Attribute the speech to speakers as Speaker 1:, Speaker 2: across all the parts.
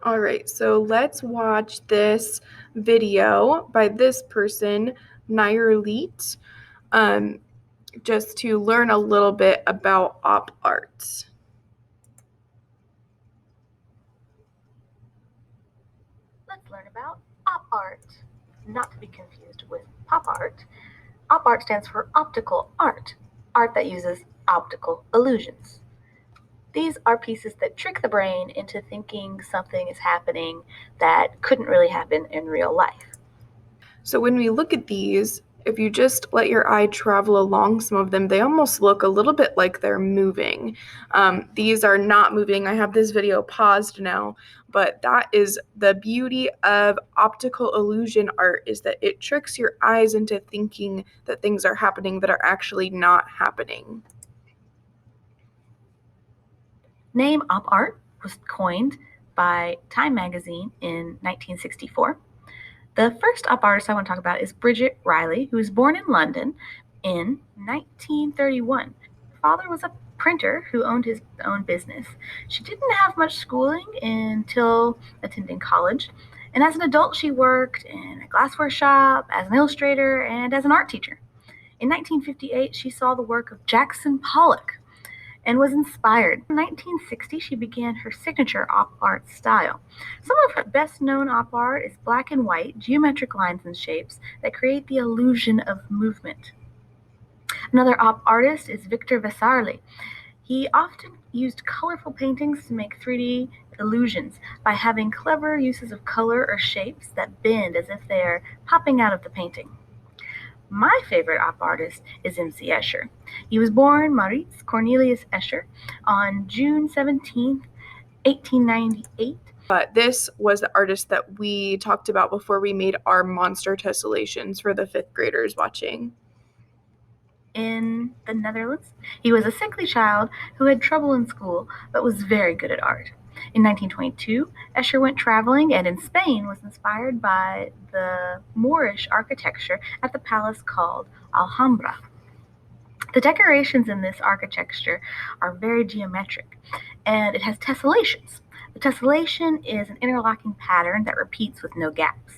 Speaker 1: All right, so let's watch this video by this person, Nayerleet, just to learn a little bit about op art.
Speaker 2: Let's learn about op art, not to be confused with pop art. Op art stands for optical art, art that uses optical illusions. These are pieces that trick the brain into thinking something is happening that couldn't really happen in real life.
Speaker 1: So when we look at these, if you just let your eye travel along some of them, they almost look a little bit like they're moving. These are not moving. I have this video paused now, but that is the beauty of optical illusion art, is that it tricks your eyes into thinking that things are happening that are actually not happening.
Speaker 2: Name op art was coined by Time magazine in 1964. The first op artist I want to talk about is Bridget Riley, who was born in London in 1931. Her father was a printer who owned his own business. She didn't have much schooling until attending college, and as an adult, she worked in a glassware shop, as an illustrator, and as an art teacher. In 1958, she saw the work of Jackson Pollock and was inspired. In 1960, she began her signature op art style. Some of her best known op art is black and white, geometric lines and shapes that create the illusion of movement. Another op artist is Victor Vasarely. He often used colorful paintings to make 3D illusions by having clever uses of color or shapes that bend as if they're popping out of the painting. My favorite op artist is M.C. Escher. He was born Maurice Cornelius Escher on June 17, 1898.
Speaker 1: But this was the artist that we talked about before we made our monster tessellations for the 5th graders watching.
Speaker 2: In the Netherlands, he was a sickly child who had trouble in school but was very good at art. In 1922, Escher went traveling and in Spain was inspired by the Moorish architecture at the palace called Alhambra. The decorations in this architecture are very geometric, and it has tessellations. The tessellation is an interlocking pattern that repeats with no gaps.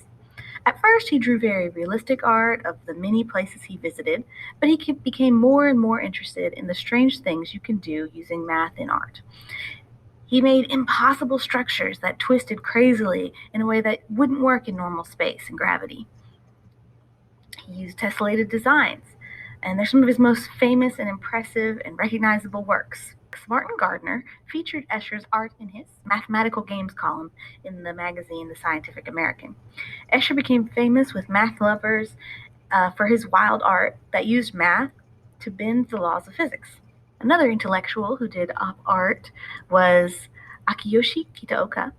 Speaker 2: At first, he drew very realistic art of the many places he visited, but he became more and more interested in the strange things you can do using math in art. He made impossible structures that twisted crazily in a way that wouldn't work in normal space and gravity. He used tessellated designs, and they're some of his most famous and impressive and recognizable works. Martin Gardner featured Escher's art in his mathematical games column in the magazine The Scientific American. Escher became famous with math lovers for his wild art that used math to bend the laws of physics. Another intellectual who did op art was Akiyoshi Kitaoka,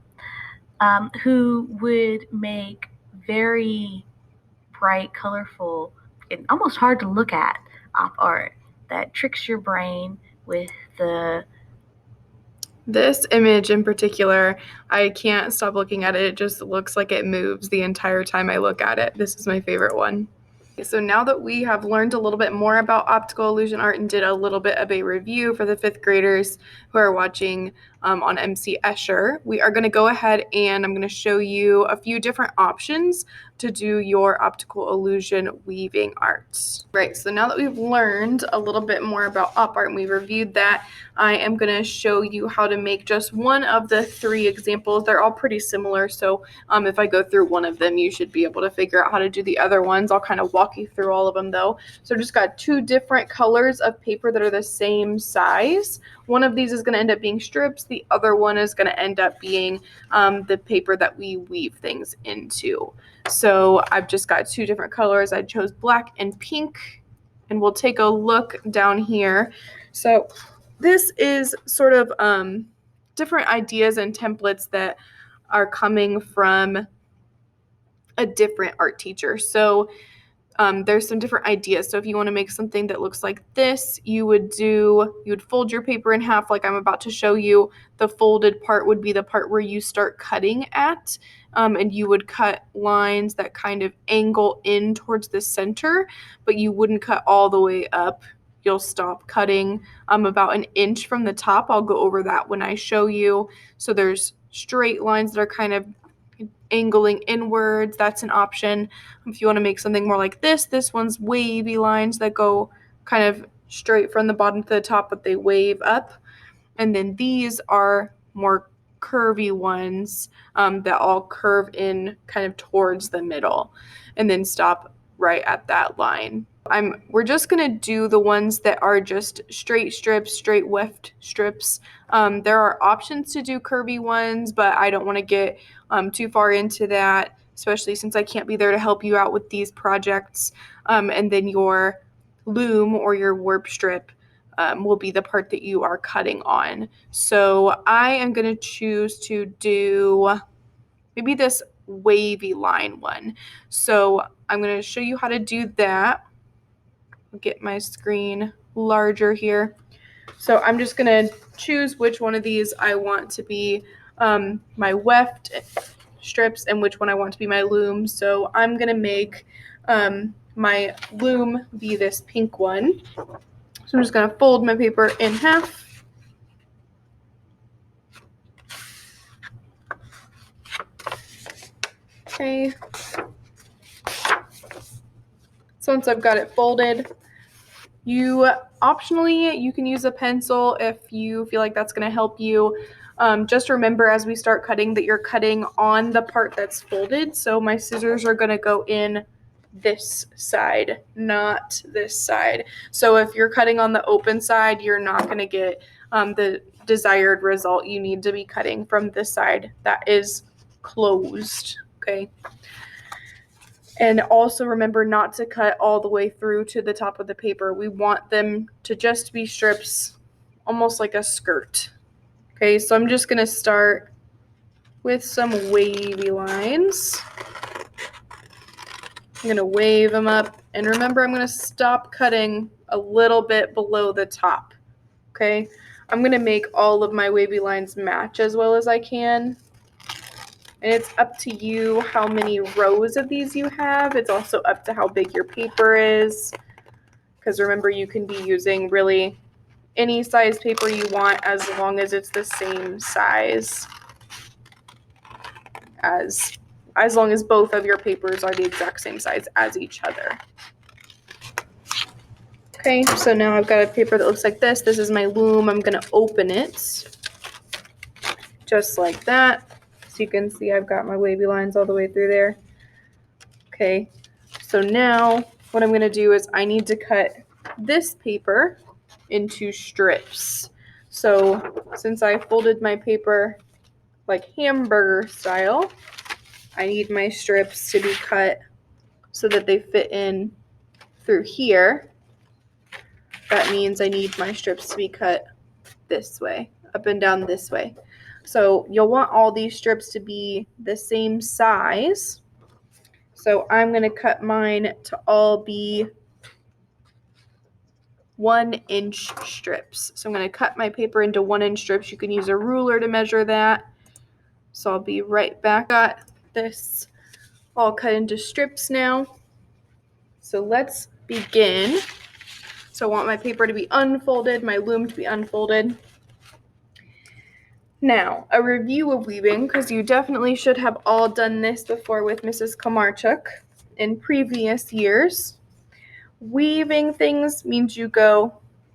Speaker 2: who would make very bright, colorful, and almost hard to look at op art that tricks your brain with
Speaker 1: This image in particular, I can't stop looking at it. It just looks like it moves the entire time I look at it. This is my favorite one. So now that we have learned a little bit more about optical illusion art and did a little bit of a review for the 5th graders who are watching on MC Escher, we are going to go ahead and I'm going to show you a few different options to do your optical illusion weaving art. Right, so now that we've learned a little bit more about op art and we reviewed that, I am going to show you how to make just one of the 3 examples. They're all pretty similar, so if I go through one of them, you should be able to figure out how to do the other ones. I'll kind of walk you through all of them though. So just got 2 different colors of paper that are the same size. One of these is going to end up being strips. The other one is going to end up being the paper that we weave things into. So I've just got 2 different colors. I chose black and pink, and we'll take a look down here. So this is sort of different ideas and templates that are coming from a different art teacher. So there's some different ideas. So if you want to make something that looks like this, you would fold your paper in half like I'm about to show you. The folded part would be the part where you start cutting at, and you would cut lines that kind of angle in towards the center, but you wouldn't cut all the way up. You'll stop cutting about an inch from the top. I'll go over that when I show you. So there's straight lines that are kind of angling inwards, that's an option. If you want to make something more like this one's wavy lines that go kind of straight from the bottom to the top, but they wave up. And then these are more curvy ones that all curve in kind of towards the middle and then stop right at that line. We're just gonna do the ones that are just straight strips, straight weft strips. There are options to do curvy ones, but I don't want to get too far into that, especially since I can't be there to help you out with these projects. And then your loom or your warp strip will be the part that you are cutting on. So I am going to choose to do maybe this wavy line one. So I'm going to show you how to do that. I'll get my screen larger here. So I'm just going to choose which one of these I want to be my weft strips and which one I want to be my loom. So I'm going to make my loom be this pink one. So I'm just going to fold my paper in half. Okay. So once I've got it folded, optionally, you can use a pencil if you feel like that's going to help you. Just remember as we start cutting that you're cutting on the part that's folded. So my scissors are going to go in this side, not this side. So if you're cutting on the open side, you're not going to get the desired result. You need to be cutting from this side that is closed, okay? And also remember not to cut all the way through to the top of the paper. We want them to just be strips, almost like a skirt. Okay, so I'm just going to start with some wavy lines. I'm going to wave them up. And remember, I'm going to stop cutting a little bit below the top. Okay, I'm going to make all of my wavy lines match as well as I can. And it's up to you how many rows of these you have. It's also up to how big your paper is. Because remember, you can be using really any size paper you want as long as it's the same size as long as both of your papers are the exact same size as each other. Okay, so now I've got a paper that looks like this. This is my loom. I'm going to open it just like that. So you can see I've got my wavy lines all the way through there. Okay, so now what I'm going to do is I need to cut this paper into strips. So since I folded my paper like hamburger style, I need my strips to be cut so that they fit in through here. That means I need my strips to be cut this way, up and down this way. So you'll want all these strips to be the same size. So I'm going to cut mine to all be 1-inch strips. So I'm going to cut my paper into 1-inch strips. You can use a ruler to measure that. So I'll be right back. Got this all cut into strips now. So let's begin. So I want my paper to be unfolded, my loom to be unfolded. Now, a review of weaving, because you definitely should have all done this before with Mrs. Komarchuk in previous years. Weaving things means you go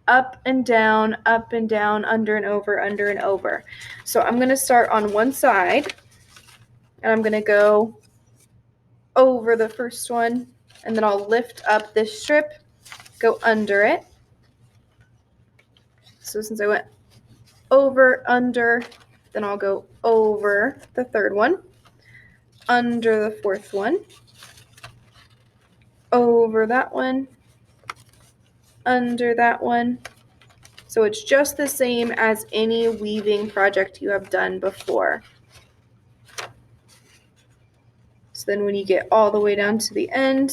Speaker 1: up and down, under and over, under and over. So I'm going to start on one side, and I'm going to go over the first one, and then I'll lift up this strip, go under it. So since I went over, under, then I'll go over the third one, under the fourth one, over that one, under that one. So it's just the same as any weaving project you have done before. So then when you get all the way down to the end,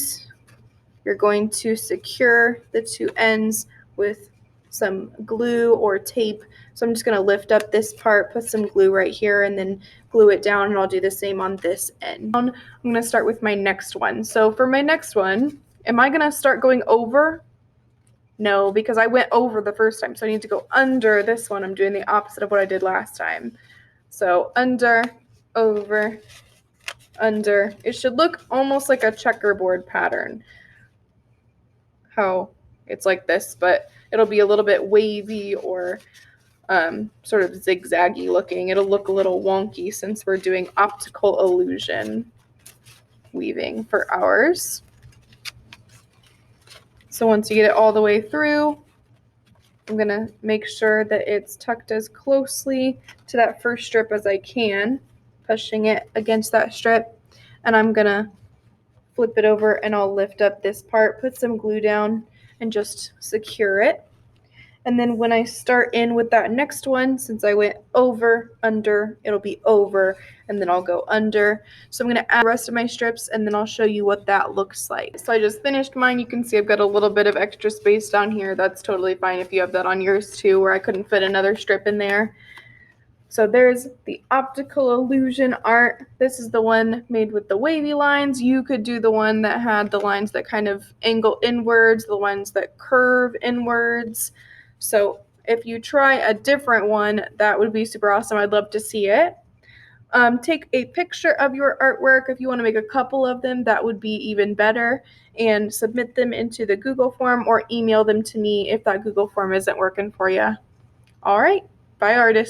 Speaker 1: you're going to secure the two ends with some glue or tape. So I'm just going to lift up this part, put some glue right here, and then glue it down, and I'll do the same on this end. I'm going to start with my next one. So for my next one, am I going to start going over? No, because I went over the first time, so I need to go under this one. I'm doing the opposite of what I did last time. So under, over, under. It should look almost like a checkerboard pattern. How it's like this, but it'll be a little bit wavy or sort of zigzaggy looking. It'll look a little wonky since we're doing optical illusion weaving for ours. So once you get it all the way through, I'm gonna make sure that it's tucked as closely to that first strip as I can, pushing it against that strip, and I'm gonna flip it over and I'll lift up this part, put some glue down, and just secure it. And then when I start in with that next one, since I went over, under, it'll be over, and then I'll go under. So I'm gonna add the rest of my strips and then I'll show you what that looks like. So I just finished mine. You can see I've got a little bit of extra space down here. That's totally fine if you have that on yours too, where I couldn't fit another strip in there. So there's the optical illusion art. This is the one made with the wavy lines. You could do the one that had the lines that kind of angle inwards, the ones that curve inwards. So if you try a different one, that would be super awesome. I'd love to see it. Take a picture of your artwork. If you want to make a couple of them, that would be even better. And submit them into the Google form or email them to me if that Google form isn't working for you. All right. Bye, artists.